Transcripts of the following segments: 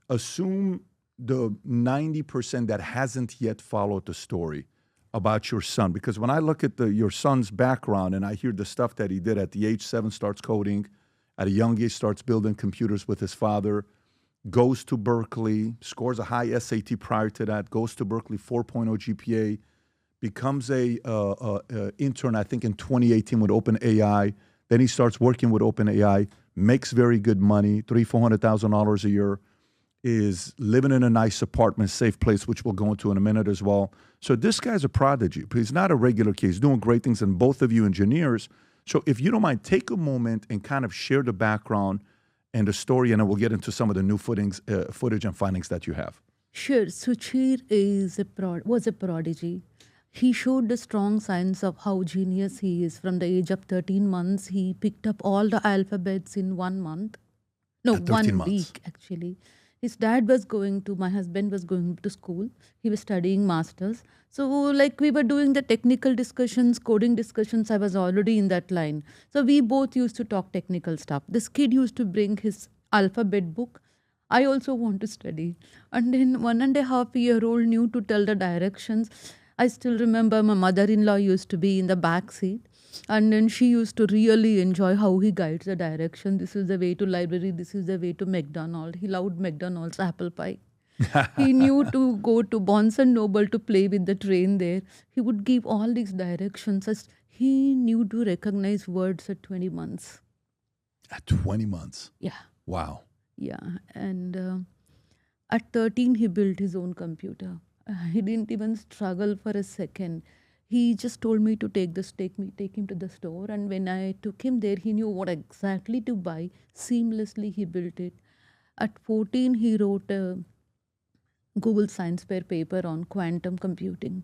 assume the 90% that hasn't yet followed the story about your son. Because when I look at your son's background and I hear the stuff that he did at the age 7, starts coding, at a young age starts building computers with his father, goes to Berkeley, scores a high SAT prior to that, goes to Berkeley, 4.0 GPA, becomes a intern, I think, in 2018 with OpenAI. Then he starts working with OpenAI, makes very good money, $300,000-$400,000 a year, is living in a nice apartment, safe place, which we'll go into in a minute as well. So this guy's a prodigy. But he's not a regular kid. He's doing great things, and both of you engineers. So if you don't mind, take a moment and kind of share the background and the story, and then we'll get into some of the new footage and findings that you have. Sure. Suchir was a prodigy. He showed the strong signs of how genius he is. From the age of 13 months, he picked up all the alphabets in 1 month. No, 1 week, actually. His dad was my husband was going to school. He was studying masters. So like we were doing the technical discussions, coding discussions, I was already in that line. So we both used to talk technical stuff. This kid used to bring his alphabet book. I also want to study. And then 1.5-year-old knew to tell the directions. I still remember my mother-in-law used to be in the back seat. And then she used to really enjoy how he guides the direction. This is the way to library. This is the way to McDonald's. He loved McDonald's apple pie. He knew to go to Barnes & Noble to play with the train there. He would give all these directions. As he knew to recognize words at 20 months. At 20 months? Yeah. Wow. Yeah. And at 13, he built his own computer. He didn't even struggle for a second. He just told me to take him to the store. And when I took him there, he knew what exactly to buy. Seamlessly, he built it. At 14, he wrote a Google Science Fair paper on quantum computing.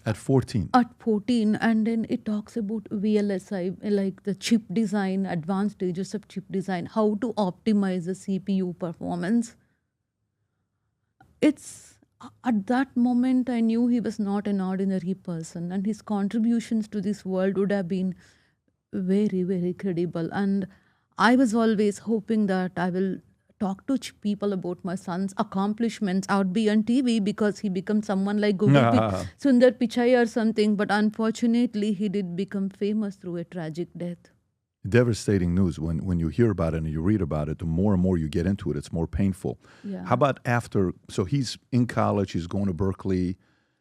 At 14? At 14. And then it talks about VLSI, like the chip design, advanced stages of chip design, how to optimize the CPU performance. At that moment, I knew he was not an ordinary person, and his contributions to this world would have been very, very credible. And I was always hoping that I will talk to people about my son's accomplishments. I would be on TV because he becomes someone like Sundar Pichai or something. But unfortunately, he did become famous through a tragic death. Devastating news. When you hear about it and you read about it, the more and more you get into it, it's more painful. Yeah. How about after? So he's in college, he's going to Berkeley.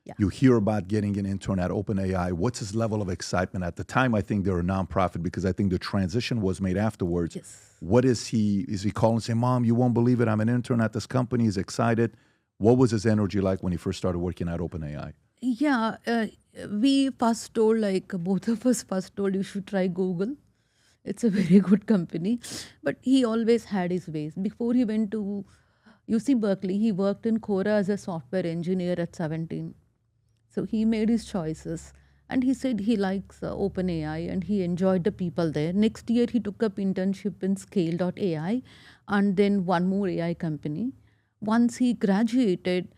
Yeah. You hear about getting an intern at OpenAI. What's his level of excitement? At the time, I think they're a nonprofit because I think the transition was made afterwards. Yes. What is he calling and saying, Mom, you won't believe it, I'm an intern at this company. He's excited. What was his energy like when he first started working at OpenAI? Yeah, we first told, both of us first told, you should try Google. It's a very good company. But he always had his ways. Before he went to UC Berkeley, he worked in Quora as a software engineer at 17. So he made his choices. And he said he likes OpenAI and he enjoyed the people there. Next year, he took up internship in Scale.ai and then one more AI company. Once he graduated,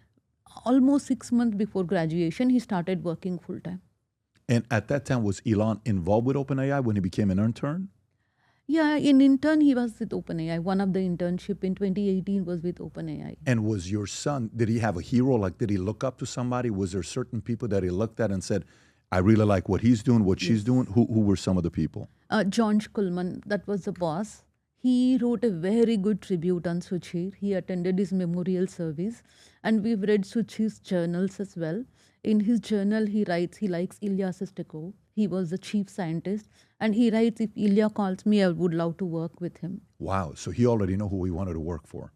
almost 6 months before graduation, he started working full-time. And at that time, was Elon involved with OpenAI when he became an intern? Yeah, in intern, he was with OpenAI. One of the internship in 2018 was with OpenAI. And was your son, did he have a hero? Like, did he look up to somebody? Was there certain people that he looked at and said, I really like what he's doing, what she's doing? Who were some of the people? John Kuhlman, that was the boss. He wrote a very good tribute on Suchir. He attended his memorial service. And we've read Suchir's journals as well. In his journal, he writes he likes Ilya Sestakov. He was the chief scientist. And he writes, if Ilya calls me, I would love to work with him. Wow. So he already knew who he wanted to work for.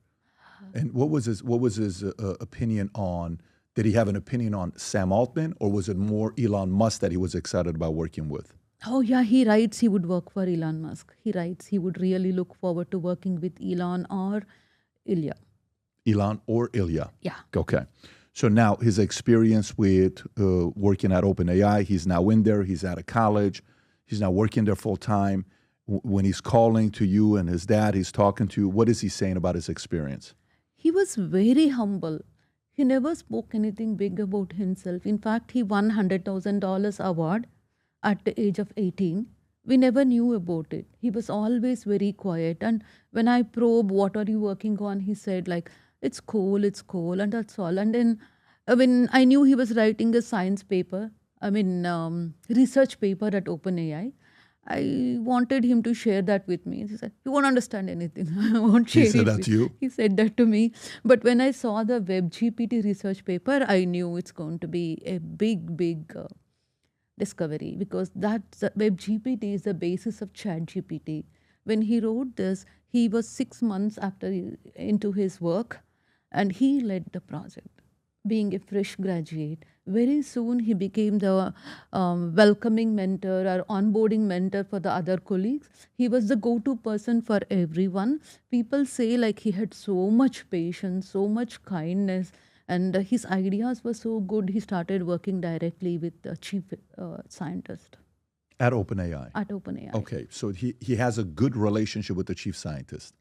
And what was his opinion on, did he have an opinion on Sam Altman, or was it more Elon Musk that he was excited about working with? Oh, yeah, he writes he would work for Elon Musk. He writes he would really look forward to working with Elon or Ilya. Elon or Ilya? Yeah. Okay. So now his experience with working at OpenAI, he's now in there, he's out of college, he's now working there full time. When he's calling to you and his dad, he's talking to you, what is he saying about his experience? He was very humble. He never spoke anything big about himself. In fact, he won $100,000 award at the age of 18. We never knew about it. He was always very quiet. And when I probe, what are you working on? He said, it's cool, and that's all. And then when I knew he was writing a science paper, research paper at OpenAI, I wanted him to share that with me. He said, "You won't understand anything. I won't share He said it that with to you? He said that to me. But when I saw the WebGPT research paper, I knew it's going to be a big discovery, because WebGPT is the basis of ChatGPT. When he wrote this, he was 6 months into his work, and he led the project. Being a fresh graduate, very soon he became the welcoming mentor or onboarding mentor for the other colleagues. He was the go-to person for everyone. People say like he had so much patience, so much kindness, and his ideas were so good. He started working directly with the chief scientist At OpenAI? at OpenAI. Okay, so he has a good relationship with the chief scientist.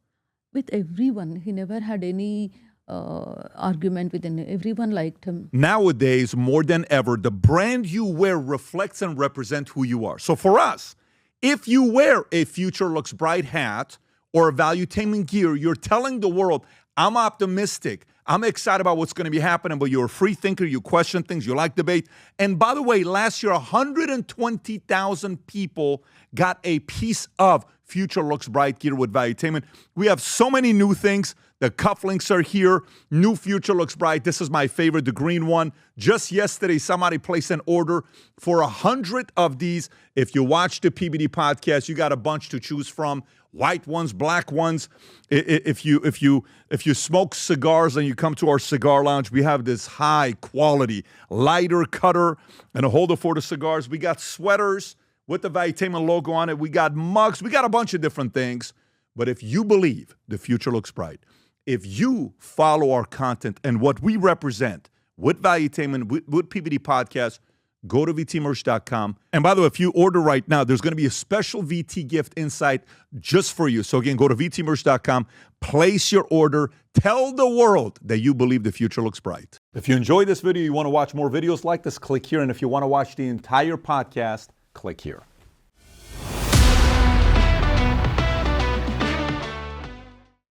With everyone. He never had any argument with anyone. Everyone liked him. Nowadays, more than ever, the brand you wear reflects and represents who you are. So for us, if you wear a Future Looks Bright hat or a Valuetainment gear, you're telling the world, I'm optimistic, I'm excited about what's going to be happening, but you're a free thinker, you question things, you like debate. And by the way, last year, 120,000 people got a piece of Future Looks Bright gear with Valuetainment. We have so many new things. The cufflinks are here. New Future Looks Bright. This is my favorite, the green one. Just yesterday, somebody placed an order for 100 of these. If you watch the PBD podcast, you got a bunch to choose from. White ones, black ones. If you smoke cigars and you come to our cigar lounge, we have this high quality lighter cutter and a holder for the cigars. We got sweaters with the Valuetainment logo on it. We got mugs. We got a bunch of different things. But if you believe the future looks bright, if you follow our content and what we represent with Valuetainment, with PBD Podcast, go to vtmerch.com. And by the way, if you order right now, there's going to be a special VT gift inside just for you. So again, go to vtmerch.com, place your order, tell the world that you believe the future looks bright. If you enjoyed this video, you want to watch more videos like this, click here. And if you want to watch the entire podcast, click here.